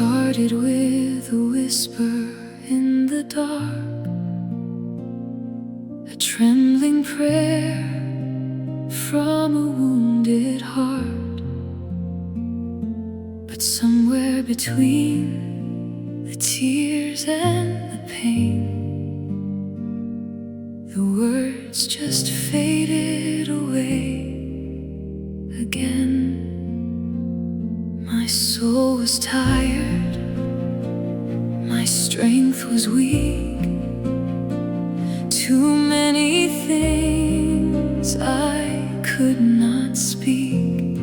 started with a whisper in the dark, a trembling prayer from a wounded heart. But somewhere between the tears and the pain, the words just faded away again. My soul was tired, my strength was weak. Too many things I could not speak.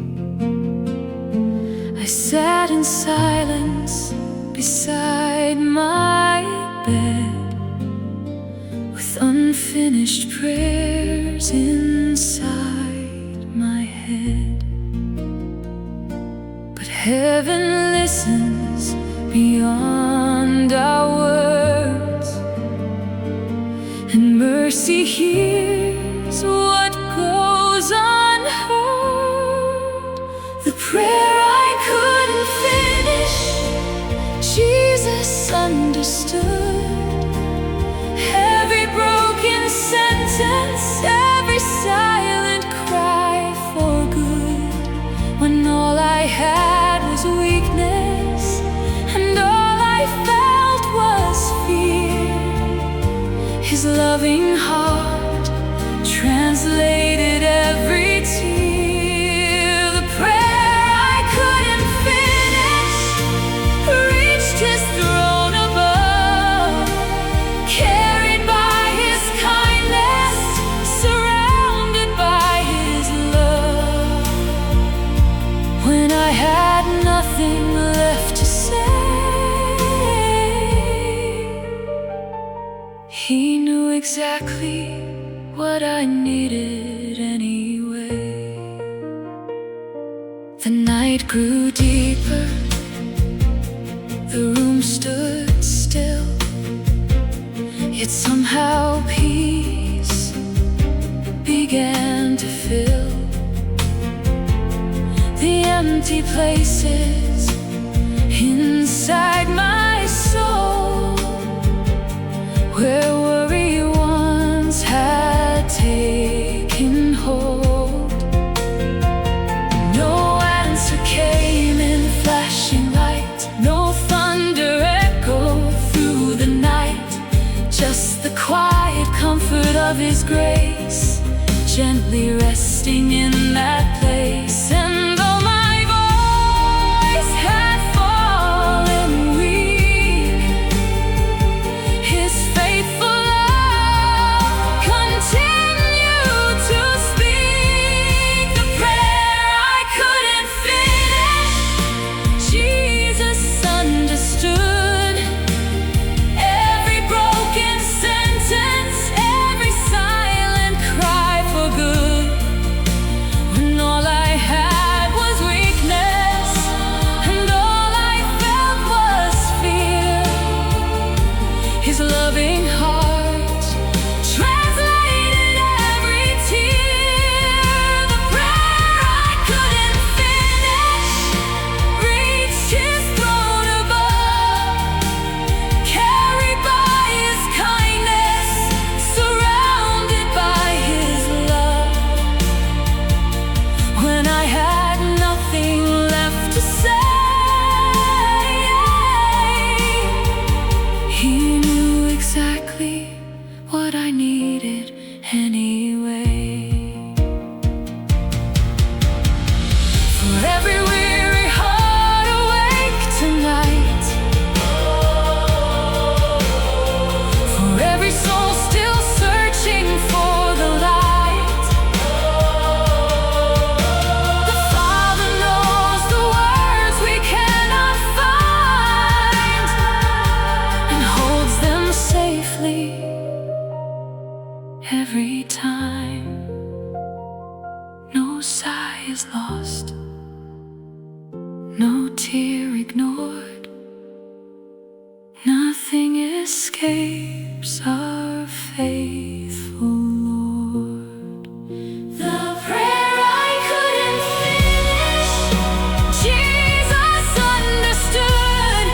I sat in silence beside my bed, with unfinished prayers inside my head. But heaven listens beyond our words, and mercy hears what goes unheard. The prayer I couldn't finish, Jesus understood. Every broken sentence, every silent cry for good, when all I had was weakness and all I felt was fear. His loving heart translated every tear. The prayer I couldn't finish reached His throne above, carried by His kindness, surrounded by His love. When I had nothing left to say, He knew exactly what I needed anyway. The night grew deeper, the room stood still, yet somehow peace began to fill the empty places inside my soul, where worry once had taken hold. No answer came in flashing light, no thunder echoed through the night, just the quiet comfort of His grace, gently resting in that place. And though my voice had fallen weak, His faithful love continued to speak. The prayer I couldn't finish, Jesus understood. Every broken sentence, every silent cry for good, when all I had was weakness and all I felt was fear. His loving heart translated every tear. The prayer I couldn't finish reached His throne above, carried by His kindness, surrounded by His love. When I had nothing left to say, He knew exactly what I needed anyway. For every weary heart awake tonight, for every soul still searching for the light, the Father knows the words we cannot find, and holds them safely every time. No sigh is lost, no tear ignored, nothing escapes our faithful Lord. The prayer I couldn't finish, Jesus understood.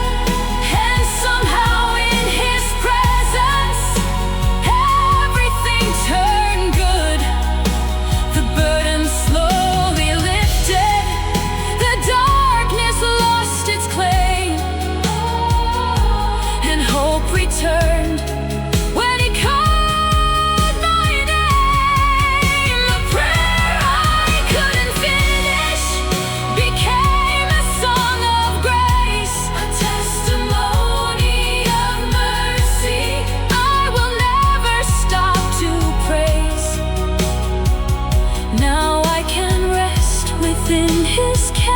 returned. When he called my name, the prayer I couldn't finish became a song of grace, a testimony of mercy I will never stop to praise. Now I can rest within his care,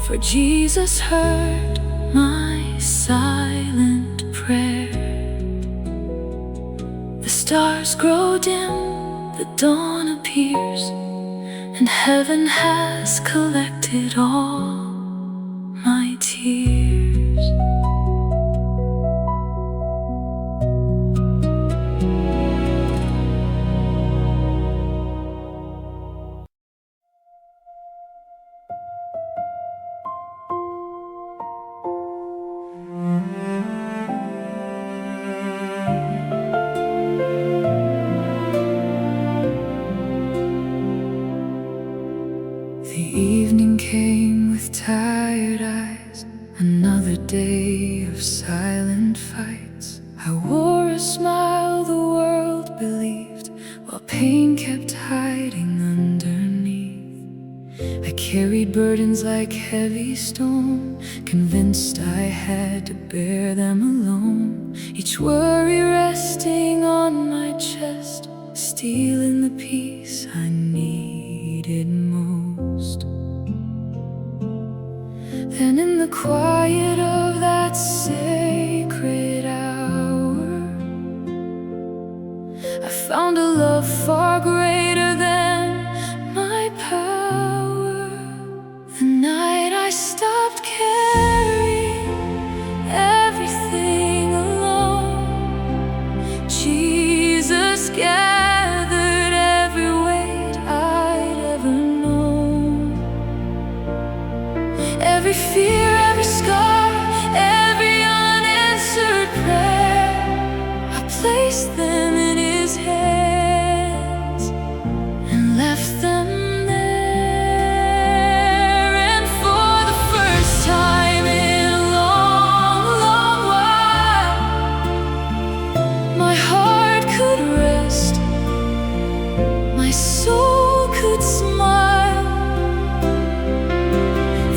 for Jesus heard my silent prayer. The stars grow dim, the dawn appears, and heaven has collected all my tears. The evening came with tired eyes, another day of silent fights. I wore a smile the world believed, while pain kept hiding underneath. I carried burdens like heavy stone, convinced I had to bear them alone. Each worry resting on my chest, stealing the peace I needed most. Then in the quiet of that sacred hour, I found a love far greater than my power. The night I stopped carrying everything alone, Jesus gathered every weight I'd ever known. Every fear, every scar, every unanswered prayer, I placed them in his hands and left them there. And for the first time in a long, long while, my heart could rest, my soul could smile.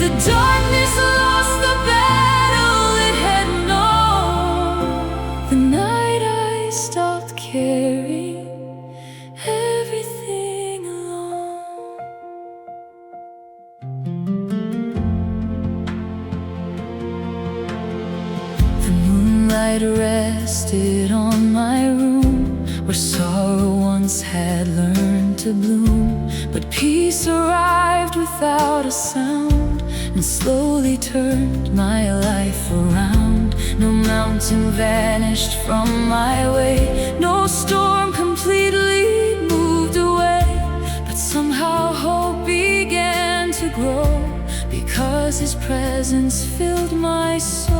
The darkness lost the battle it had known, the night I stopped carrying everything alone. The moonlight rested on my room, where sorrow once had learned to bloom. But peace arrived without a sound, and slowly turned my life around. No mountain vanished from my way, no storm completely moved away, but somehow hope began to grow, because his presence filled my soul.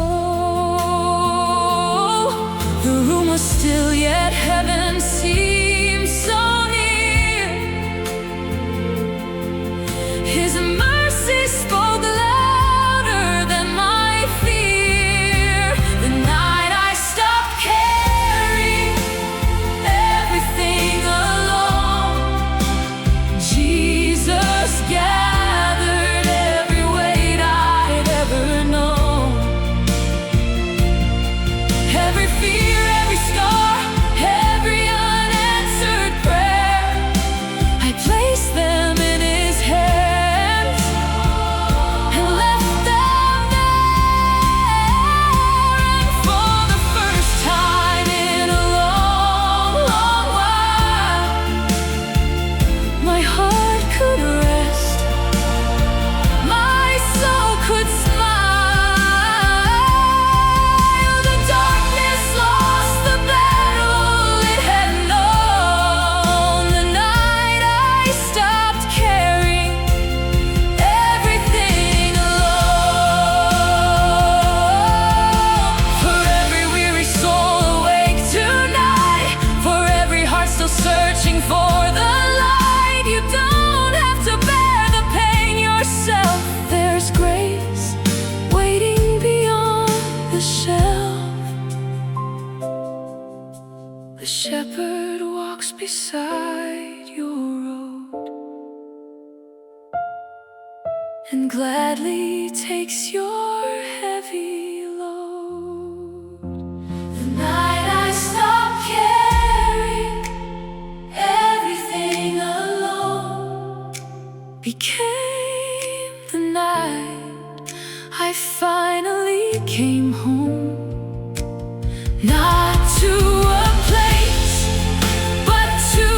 The room was still, yet heaven seemed so near. His mercy spoke louder than my fear. The night I stopped carrying everything alone, Jesus gathered every weight I'd ever known. Every fear, every scar, every unanswered beside your road and gladly takes your heavy load. The night I stopped caring, everything alone became the night I finally came home. Not to a place, but to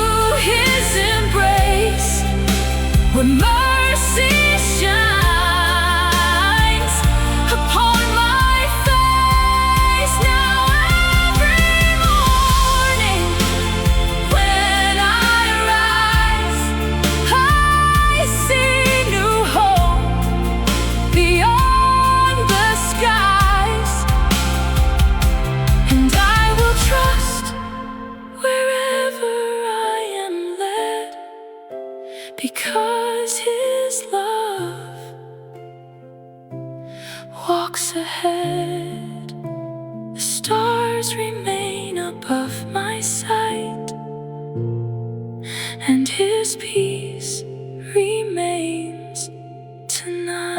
His embrace, where mercy shines upon my face. Now every morning when I rise, I see new hope beyond the skies. And I will trust wherever I am led, because His love walks ahead. The stars remain above my sight, and His peace remains tonight.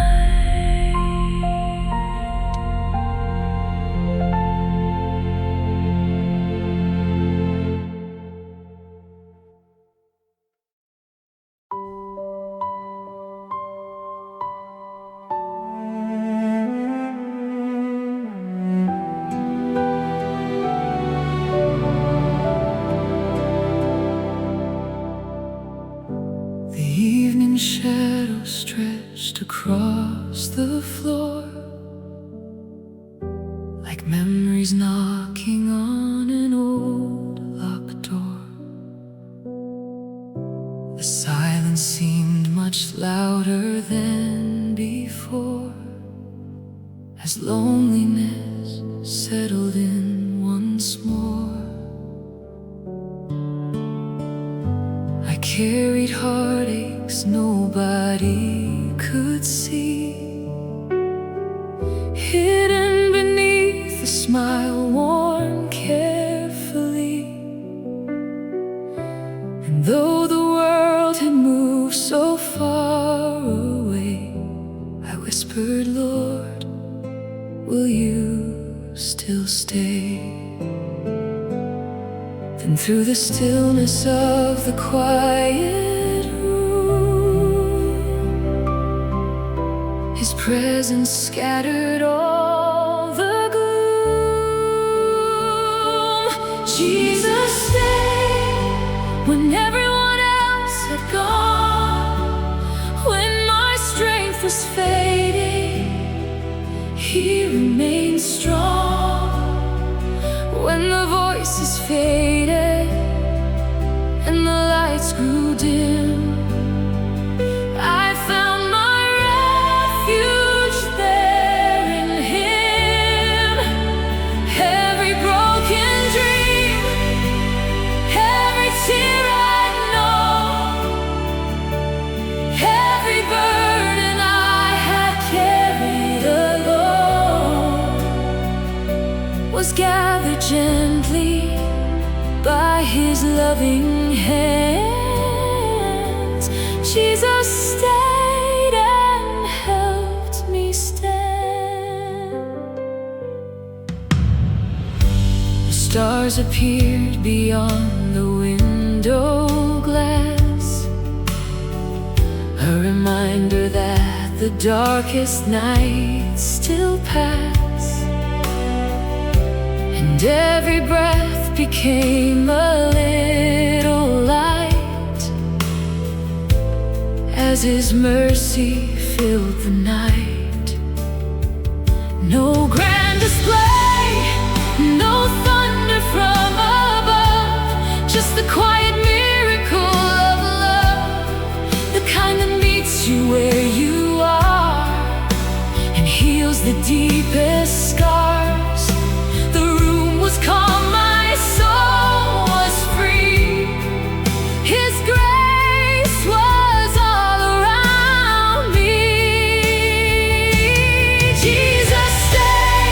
The evening shadow stretched across the floor, like memories knocking on an old locked door. The silence seemed much louder than before, as loneliness settled in once more. I carried heartaches nobody could see, hidden beneath a smile worn carefully. And though the world had moved so far away, I whispered, Lord, will you still stay? Then through the stillness of the quiet room, His presence scattered all the gloom. Jesus stayed when everyone else had gone. When my strength was fading, He remained strong. When the voices faded and the lights grew dim, I found my refuge there in Him. Every broken dream, every tear I know, every burden I had carried alone, was gathered gently by His loving hands. Jesus stayed and helped me stand. The stars appeared beyond the window glass, a reminder that the darkest nights still pass. And every breath became a little light, as His mercy filled the night. No grand display, no thunder from above, just the quiet miracle of love, the kind that meets you where you are and heals the deepest scars. The room was calm, my soul was free. His grace was all around me. Jesus stayed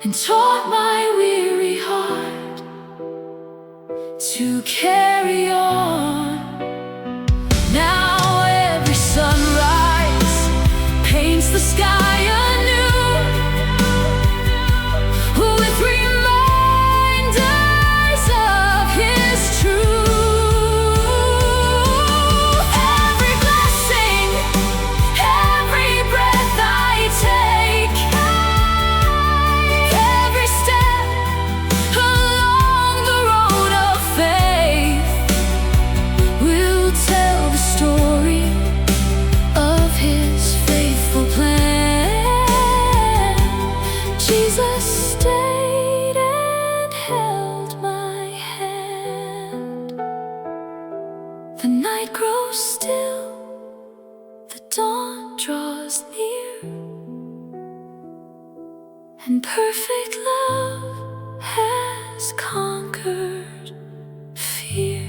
and taught my weary heart to carry on. Now every sunrise paints the sky anew with reminders of His truth. Every blessing, every breath I take, every step along the road of faith will tell the story of His faithful plan. Jesus stayed and held my hand. The night grows still, the dawn draws near, and perfect love has conquered fear.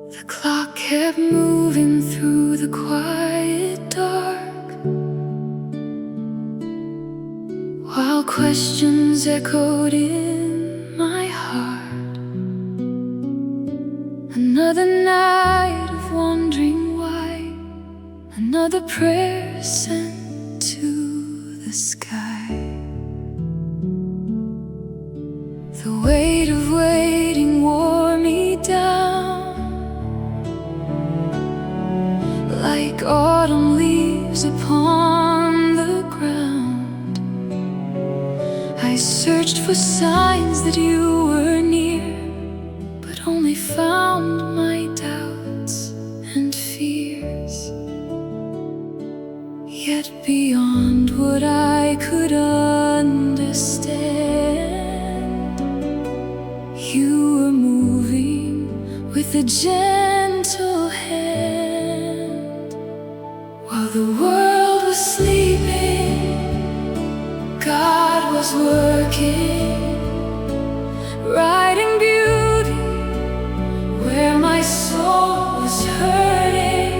The clock kept moving through the quiet dark, while questions echoed in my heart. Another night of wondering why, another prayer sent to the sky. The weight of waiting wore me down, like autumn leaves upon the ground. I searched for signs that you were near, but only found my doubts and fears. Yet beyond what I could understand, you were moving with a gentle hand. While the world was sleeping, God was working, writing beauty where my soul was hurting,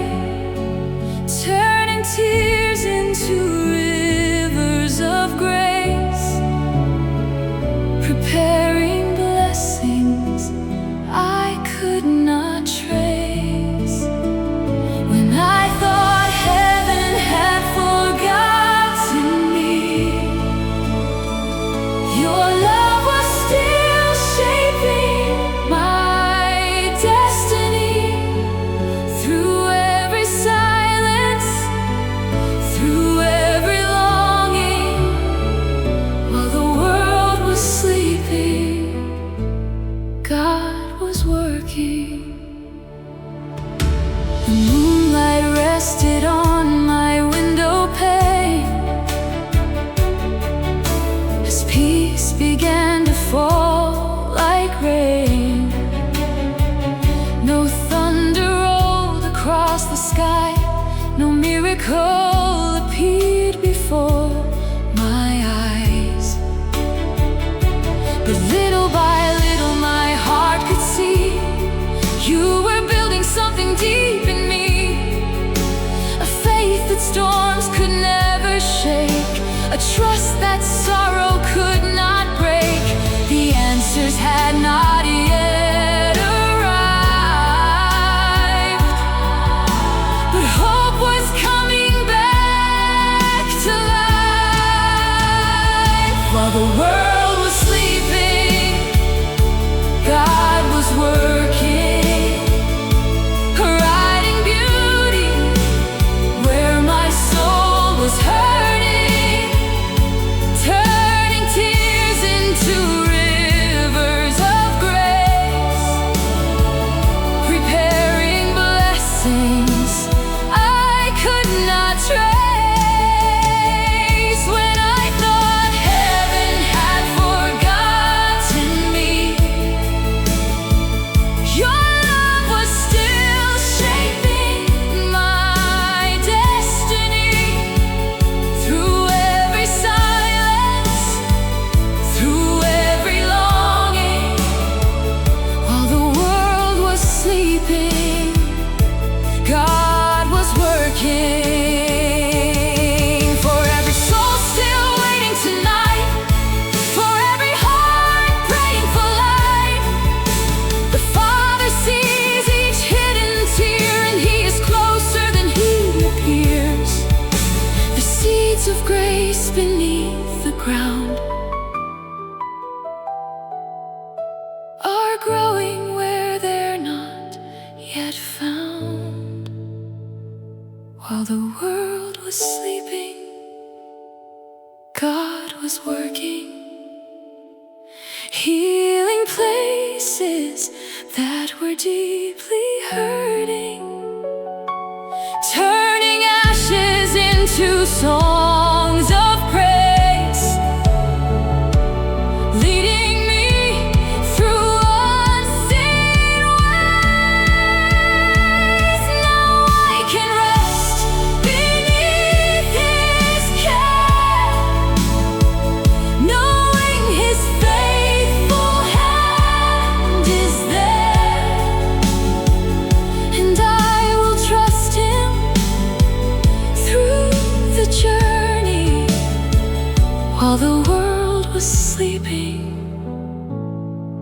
turning tears into rivers of grace, preparing blessings I could not trace. When I thought heaven had forgotten me, your love was still shaping my destiny. Through every silence, through every longing, while the world was sleeping, God was working. The moonlight rested on my window pane as peace began to fall like rain. No thunder rolled across the sky, no miracle appeared before my eyes. But little by little my heart could see you were building something deep in me, a faith that storms could never shake, a trust that sorrow could not break. The answers had not yet arrived, but hope was coming back to life. While the world was sleeping, God was working, writing beauty where my soul was hurting, turning tears into rivers of grace. world was sleeping, God was working, healing places that were deeply hurting, turning ashes into songs of praise, leading me through unseen ways. Now I can rest beneath His care, knowing His faithful hand is there, and I will trust Him through the journey. While the world was sleeping,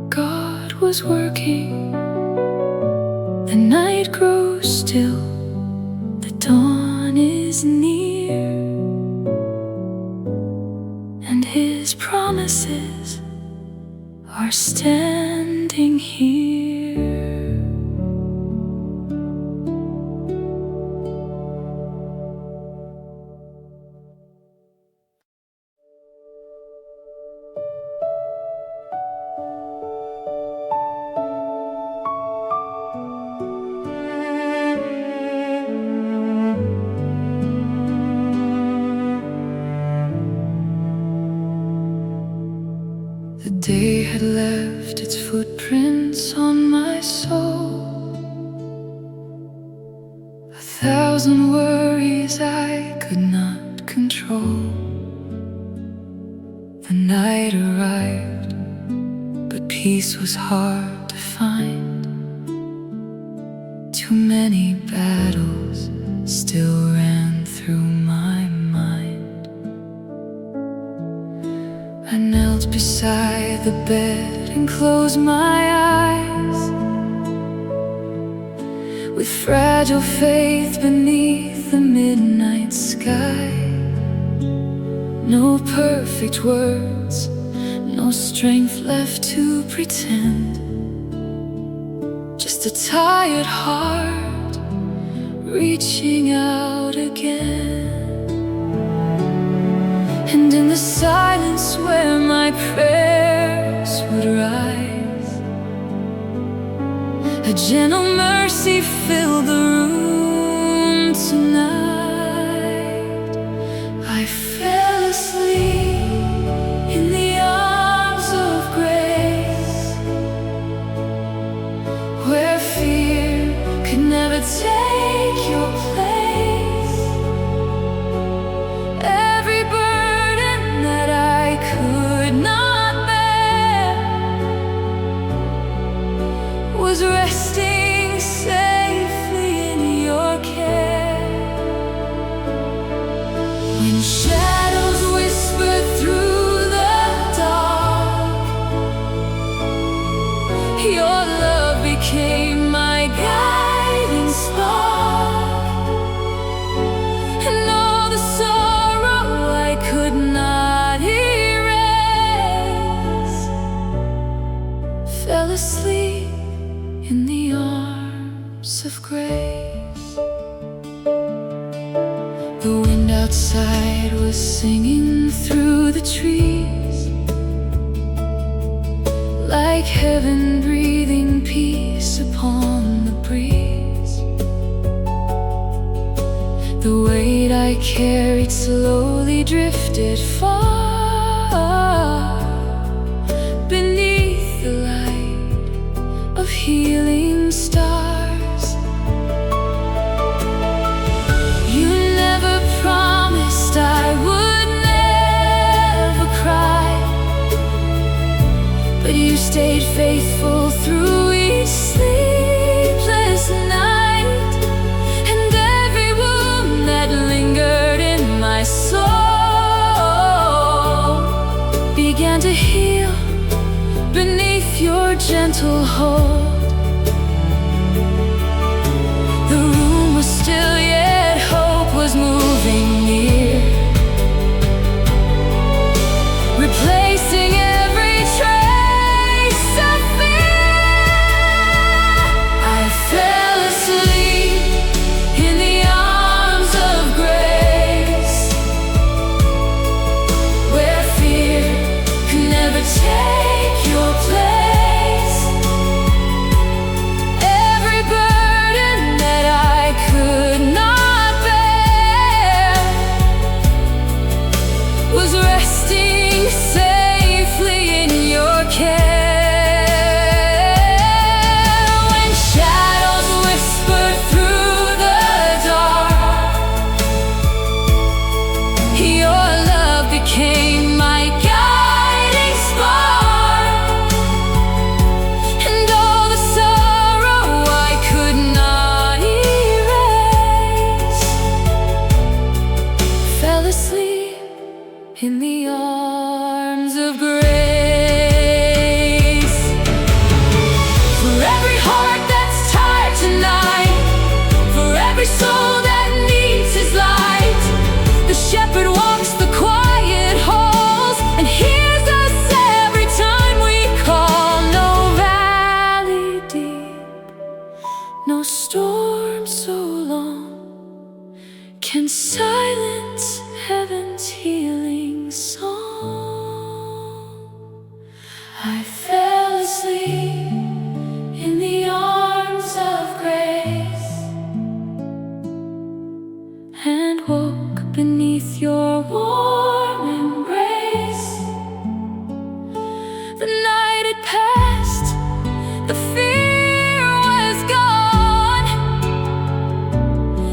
God was working. The night grows still, the dawn is near, and His promises are standing here. The day had left its footprints on my soul, 1,000 worries I could not control. The night arrived, but peace was hard to find. Too many battles still ran through my mind. I knelt beside the bed and closed my eyes, with fragile faith beneath the midnight sky. No perfect words, no strength left to pretend, just a tired heart reaching out again. And in the silence where my prayers would rise, a gentle mercy filled the room tonight. I fell asleep in the arms of grace, where fear could never take your place. Every burden that I could not bear was resting safely in your care. When shadows whispered through the dark, your love became my guiding spark, and all the sorrow I could not erase fell asleep in the arms of grace. The wind outside was singing through the trees, like heaven breathing peace upon the breeze. The weight I carried slowly drifted far beneath the light of healing stars. You never promised I would never cry, but you stayed faithful through each sleepless night, and every wound that lingered in my soul began to heal beneath your gentle hold. The room was still, yet hope was moving near, replacing every trace of fear. I fell asleep in the arms of grace. in the arms of grace. For every heart that's tired tonight, for every soul that needs His light, the shepherd walks the quiet halls and hears us every time we call. No valley deep, no storm so long can silence heaven's healing song. I fell asleep in the arms of grace and woke beneath your warm embrace. The night had passed, the fear was gone,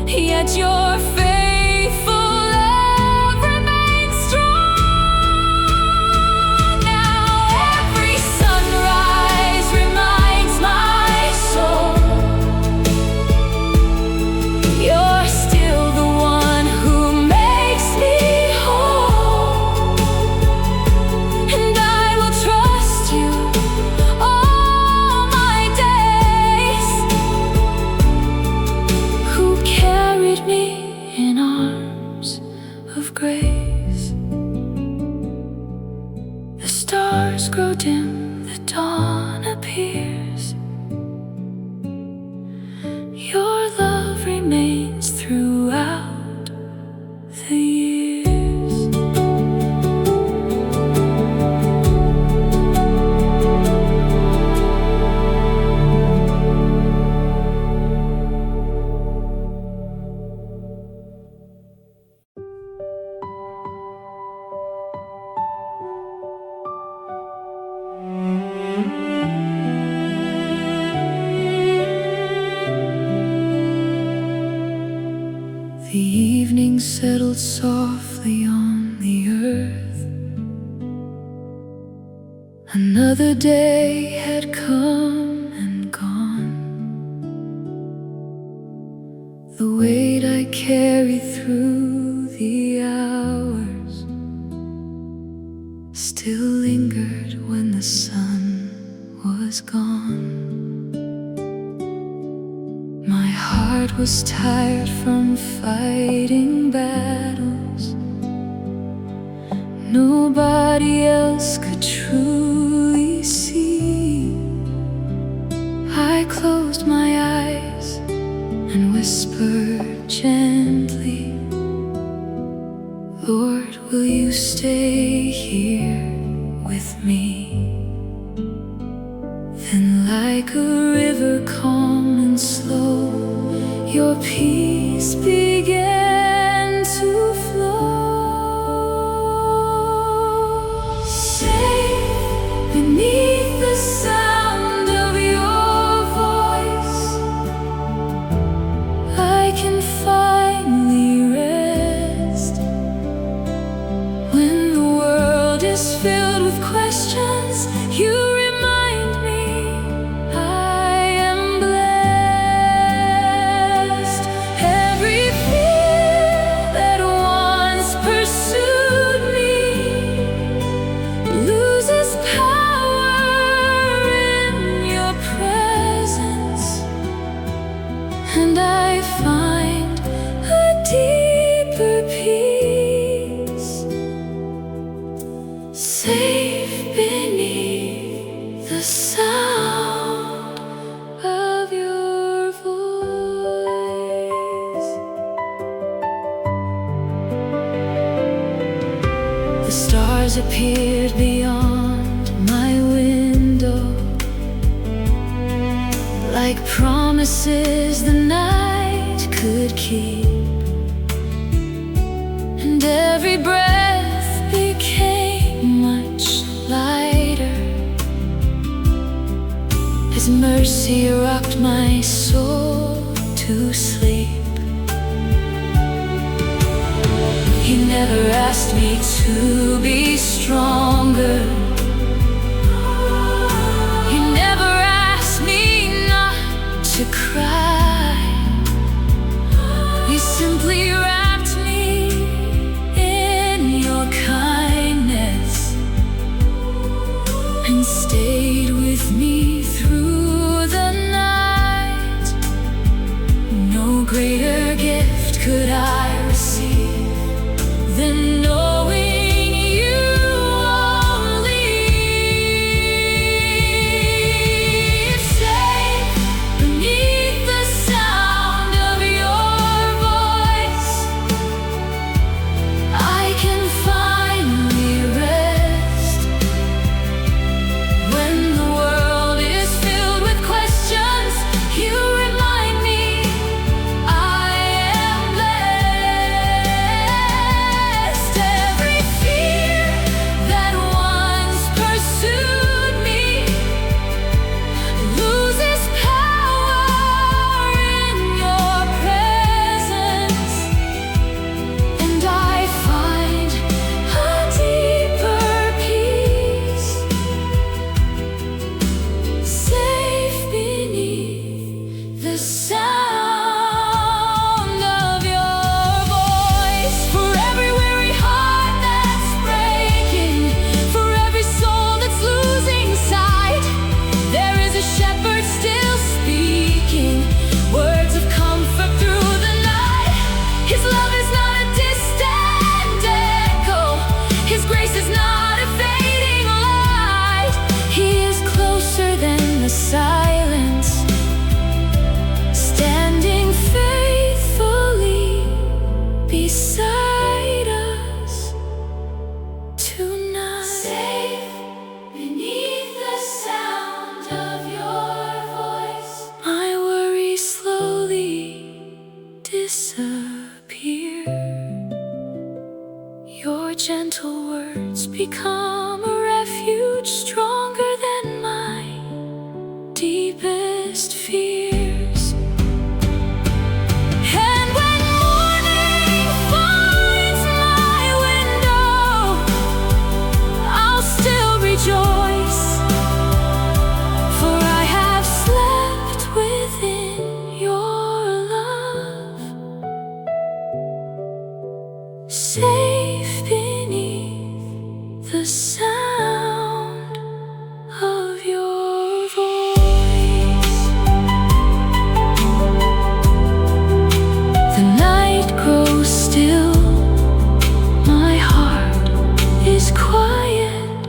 yet your faithful love remains strong. Now every sunrise reminds my soul you're still the one who makes me whole, and I will trust you all my days, who carried me in arms of grace. The stars grow dim, the dawn appears. Your love remains throughout the years. The evening settled softly on the earth. Another day had come and gone. The weight I carried through the hours still lingered when the sun was gone. My heart was tired from fighting battles nobody else could truly see. I closed my eyes and whispered gently, Lord, will you stay here with me? Then like a river calm and slow, your peace began to flow. Safe beneath the sound of your voice, I can finally rest. When the world is filled with questions, you remind me I am blessed. Every fear that once pursued me loses power in your presence, and I find a deeper peace. Safe beneath the sound of your voice. The stars appeared beyond my window, like promises the night could keep, and every breath became much lighter as mercy rocked my soul to sleep. He never asked me to be stronger. He never asked me not to cry. He simply wrapped me in your kindness. love is not a distant echo. His grace is not a fading light. He is closer than the silence, standing faithfully beside us tonight. Safe beneath the sound of your voice, my worries slowly disappear. Your gentle words become a refuge stronger than my deepest fears. And when morning finds my window, I'll still rejoice, for I have slept within your love, safe beneath the sound of your voice. The night grows still, my heart is quiet,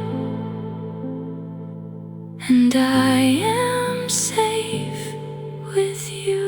and I am safe with you.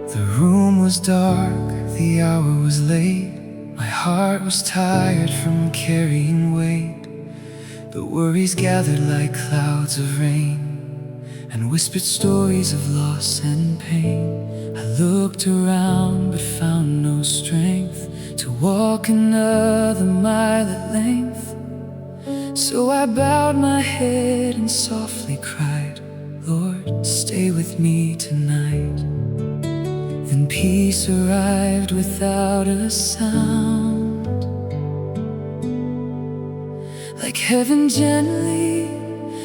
The room was dark, the hour was late. My heart was tired from carrying weight. The worries gathered like clouds of rain and whispered stories of loss and pain. I looked around but found no strength to walk another mile at length. So I bowed my head and softly cried, Lord, stay with me tonight. Then peace arrived without a sound, like heaven gently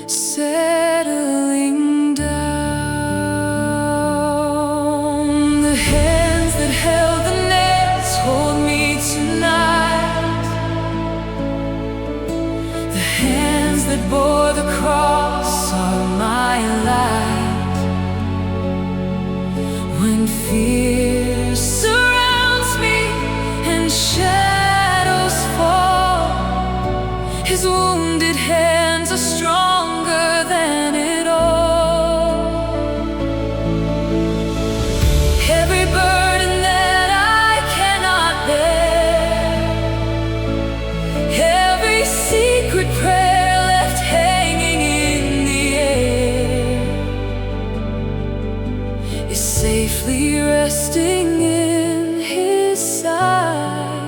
settling down. The hands that held the nails hold me tonight. The hands that bore the cross are my light. When fear surrounds me and shadows fall, His wounded hands are stronger than it all. Every burden that I cannot bear, every secret prayer left hanging in the air, is safely resting in His sight.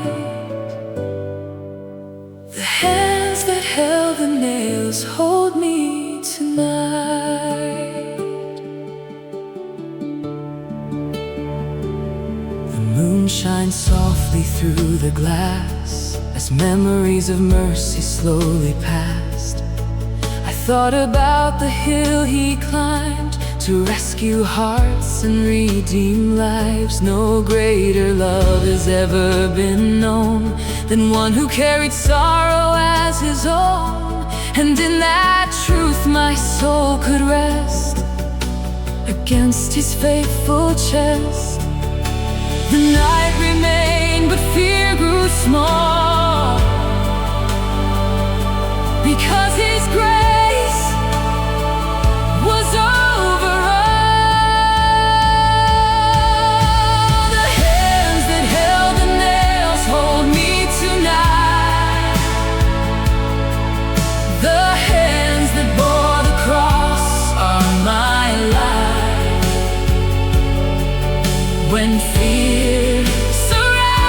The hands that held the nails hold me tonight. The moon shines softly through the glass as memories of mercy slowly passed. I thought about the hill He climbed to rescue hearts and redeem lives. No greater love has ever been known than one who carried sorrow as His own. And in that truth my soul could rest against His faithful chest. The night remained, but fear grew small, because His grace was over all. The hands that held the nails hold me tonight. The hands that bore the cross are my light. When fear surrounds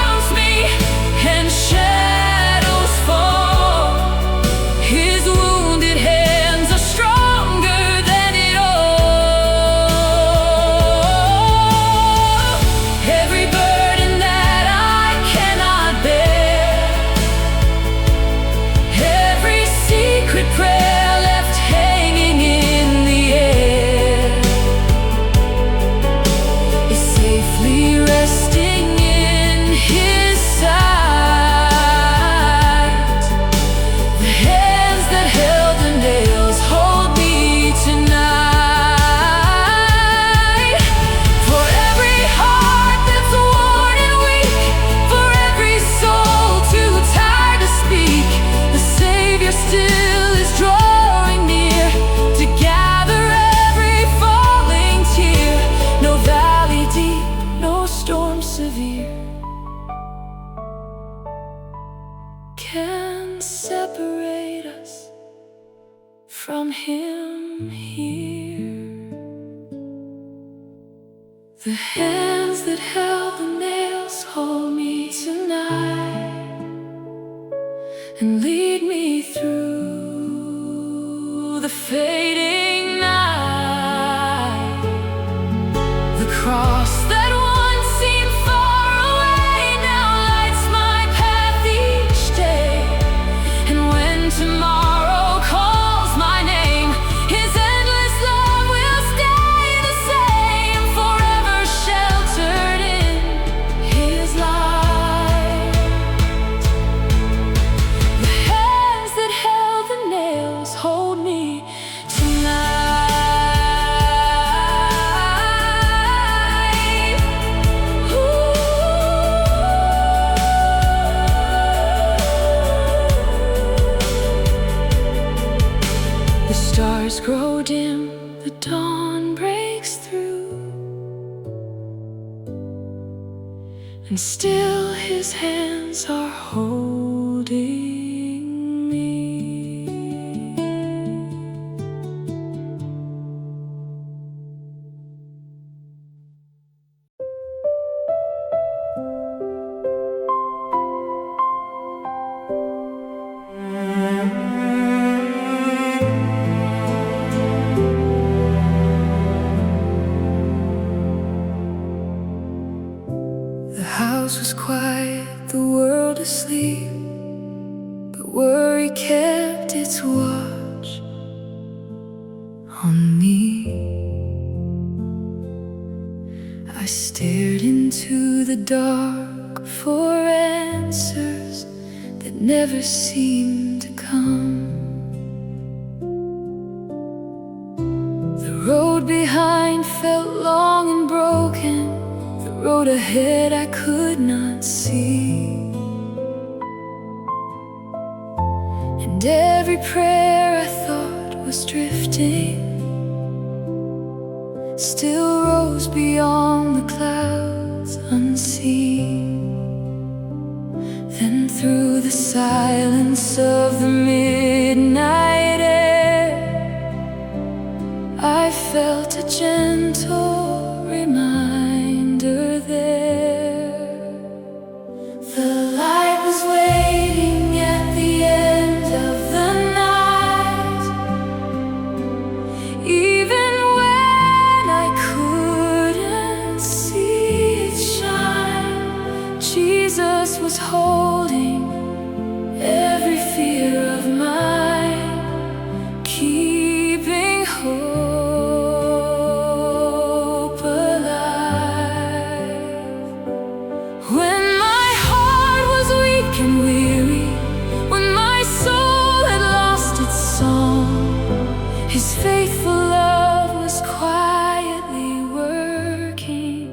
separate us from Him here. The hands that held the nails hold me tonight and lead me through the fading night. The cross that once seemed far away now lights my path each day. And when tomorrow calls my name, His endless love will stay the same, forever sheltered in His light. The hands that held the nails hold me tonight. The stars grow dim, the dawn breaks through, and still His hands are holding me. The house was quiet, the world asleep, but worry kept its watch on me. I stared into the dark for answers that never seemed to come. The road behind felt long and broken, the road ahead I could not see. And every prayer I thought was drifting still rose beyond the clouds unseen. Then through the silence of the midnight air, I felt a gentle reminder there. The light was waiting at the end of the night, even when I couldn't see it shine. Jesus was holding every fear of mine, keeping hope alive. When my heart was weak and weary, when my soul had lost its song, His faithful love was quietly working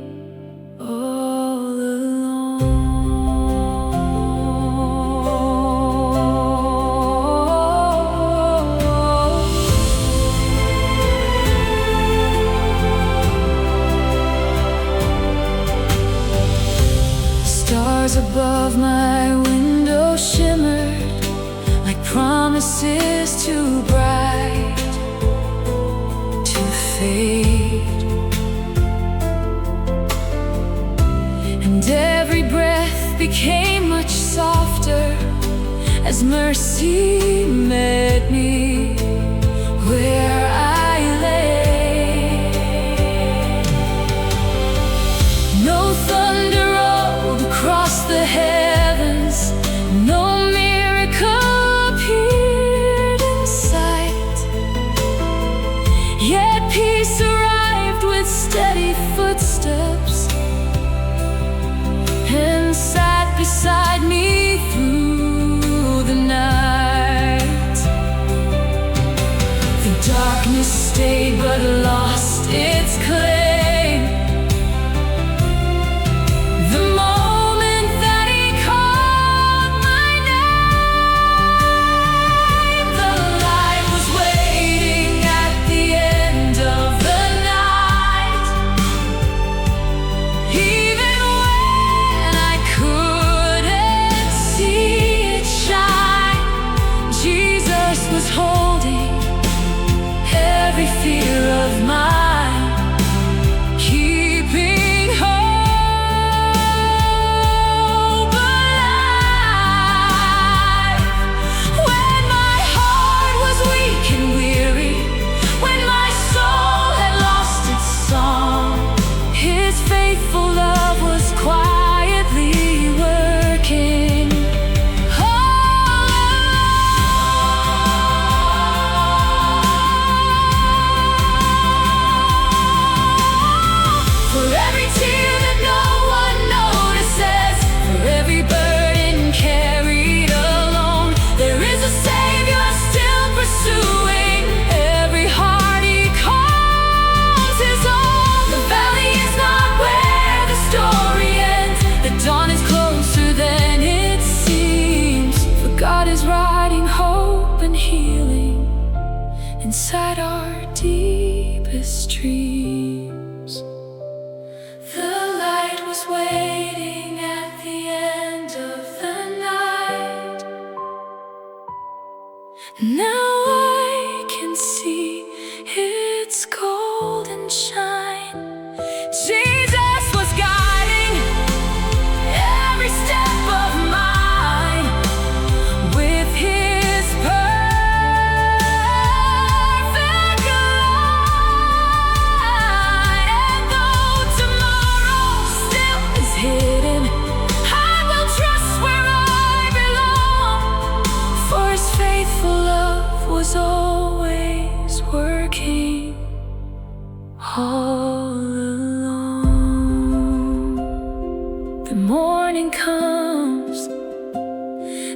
all along. Stars above my window shimmered like promises too bright to fade. And every breath became much softer as mercy met me where I lay. No thunder rolled across the heavens, no miracle appeared in sight, yet peace arrived with steady footsteps and sat beside me through the night. The dark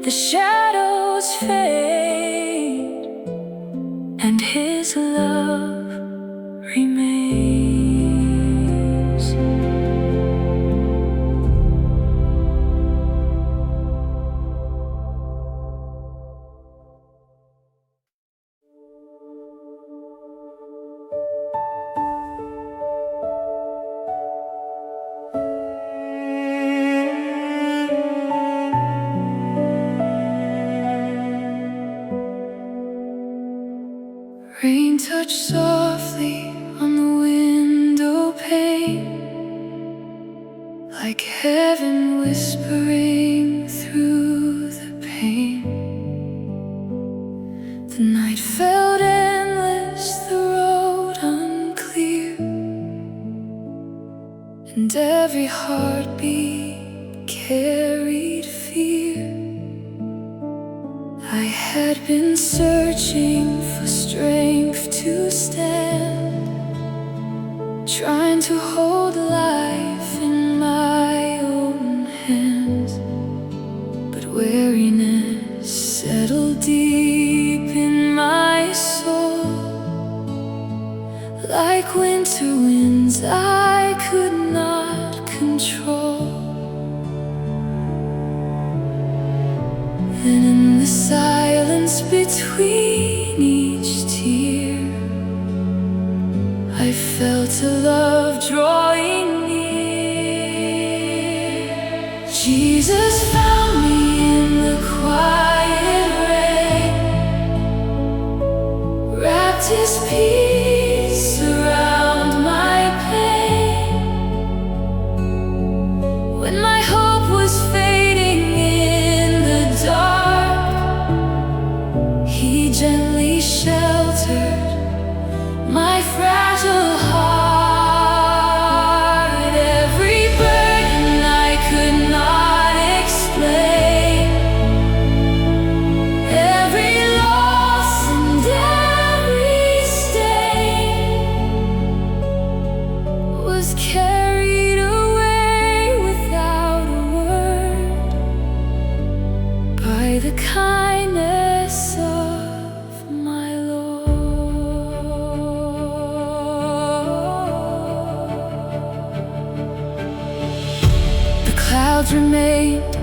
the shadows fade, and His love remains. Rain touched softly on the window pane, like heaven whispering through the pain. The night felt endless, the road unclear, and every heartbeat carried fear. I had been searching for strength to stand, trying to hold life in my own hands, but weariness settled deep in my soul. Like winter winds I could not control. Then in the silence between each tear, I felt a love drawing near. Jesus found me in the quiet rain, wrapped His peace around my pain. When my hope was fading in the dark, He gently sheltered my fragile heart. Every burden I could not explain, every loss and every stain was carried away without a word, by the kindness of my Lord. The clouds remained,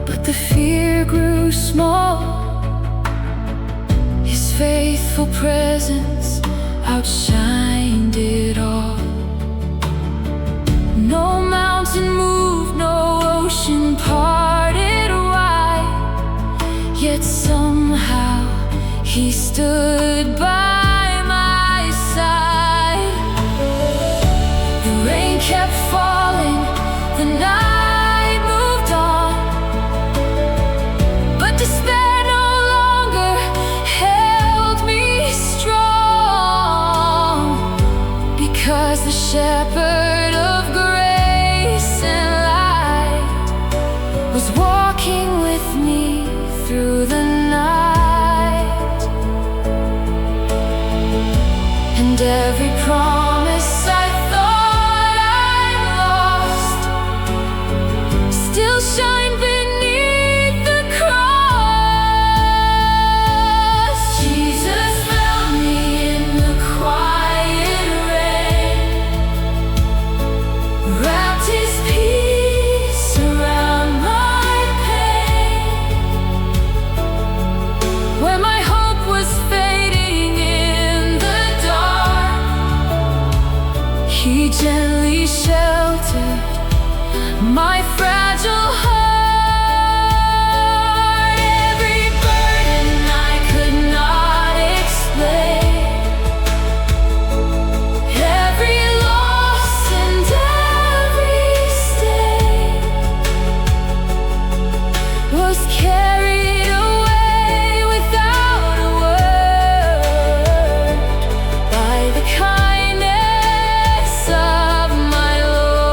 but the fear grew small. His faithful presence outshined it all. No mountain moved, no ocean parted wide, yet somehow He stood by my side. The rain kept falling, the night moved on, but despair no longer held me strong, because the shepherd of grace and light was walking with me through the night. And every promise I thought I'd lost still shine beneath the cross. Jesus found me in the quiet rain, wrapped His peace around my pain. Where my hope was fading in the dark, He gently sheltered my fragile heart. Every burden I could not explain, every loss and every stain was carried away without a word, by the kindness of my Lord.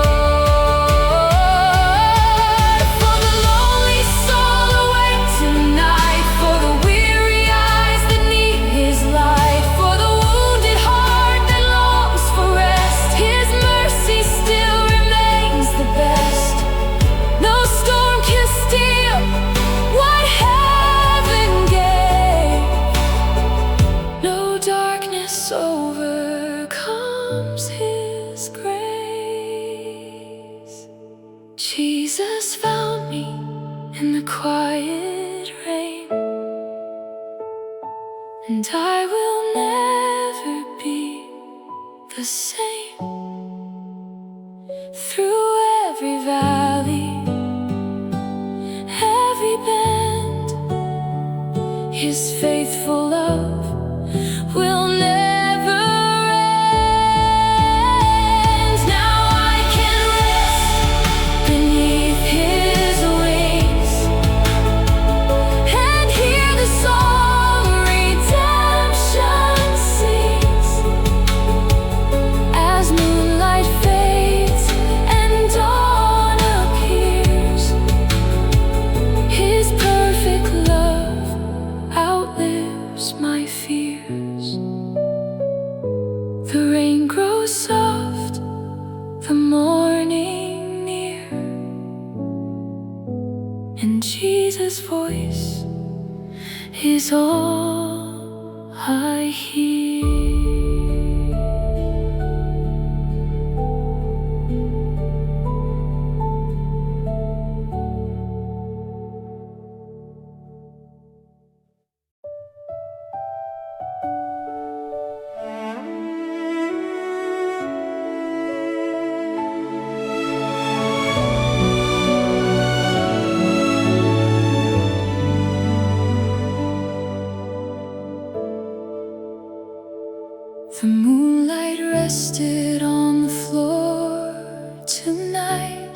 For the lonely soul awake tonight, for the weary eyes that need His light, for the wounded heart that longs for rest, His mercy still remains the best. No storm can steal what the quiet rain, and I will never be the same. Through every valley, every bend, His faithful love will never end. Now I can rest beneath His wings and hear the song redemption sings. As moonlight fades and dawn appears, His perfect love outlives my fears. The rain grows soft, the morning near, and Jesus' voice is all I hear. The moonlight rested on the floor tonight,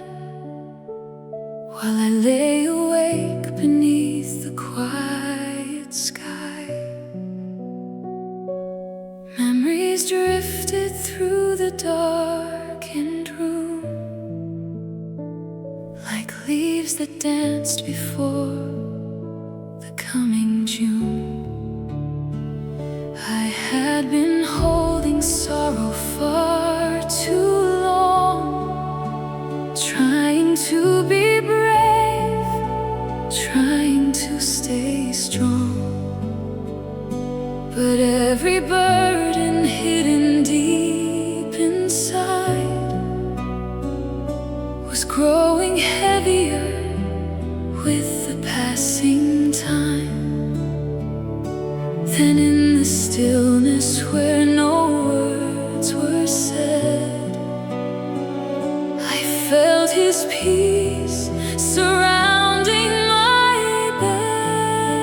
while I lay awake beneath the quiet sky. Memories drifted through the darkened room, like leaves that danced before the coming June. I had been holding sorrow far too long, trying to be brave, trying to stay strong. But every burden hidden deep inside was growing heavier with the passing time. Then in the stillness where no words were said, I felt His peace surrounding my bed.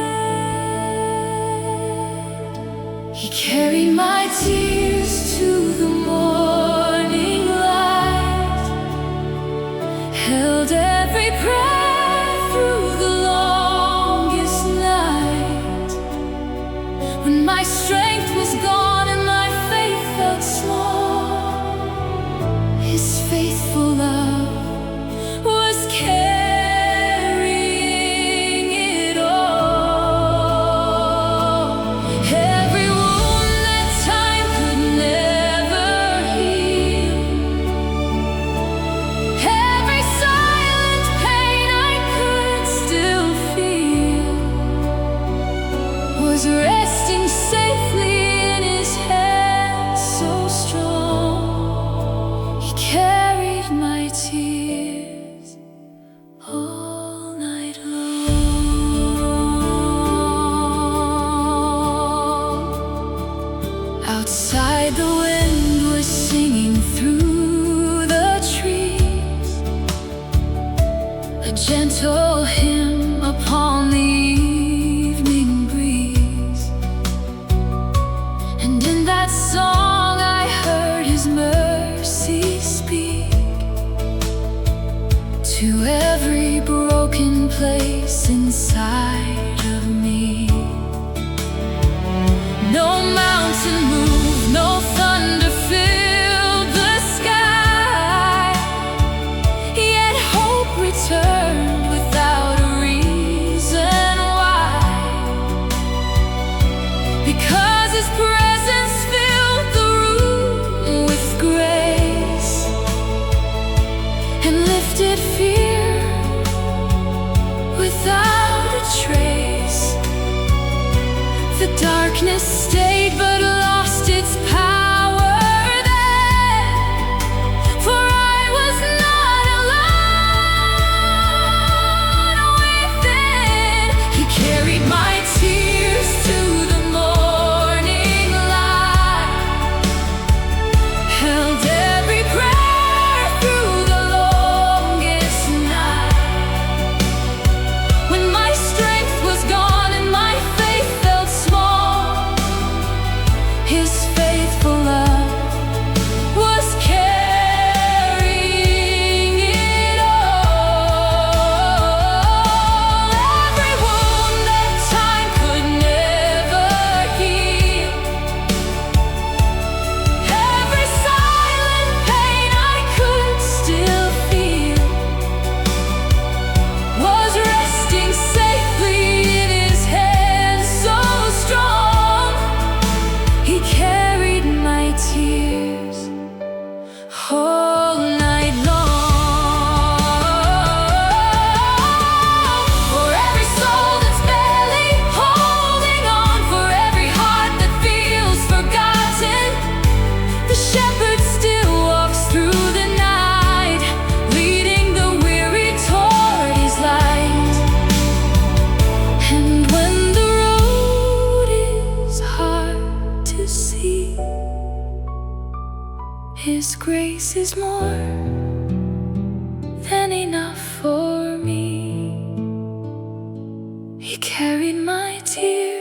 He carried my tears to the morning light, held every prayer through the longest night. When my strength was gone and my faith felt small, His faithful love was carrying it all. Every wound that time could never heal, every silent pain I could still feel, was resting safely in His hands so strong. He carried my tears all night long. Outside the wind was singing through the trees, a gentle hymn upon the evening breeze. And in that song I heard His mercy speak to every broken place inside of me. No mountain moved, no thunder filled the sky, yet hope returned without a reason why. Because His presence filled the room with grace and lifted fear without a trace. The darkness stayed but lost its power then, for I was not alone within grace is more than enough for me. He carried my tears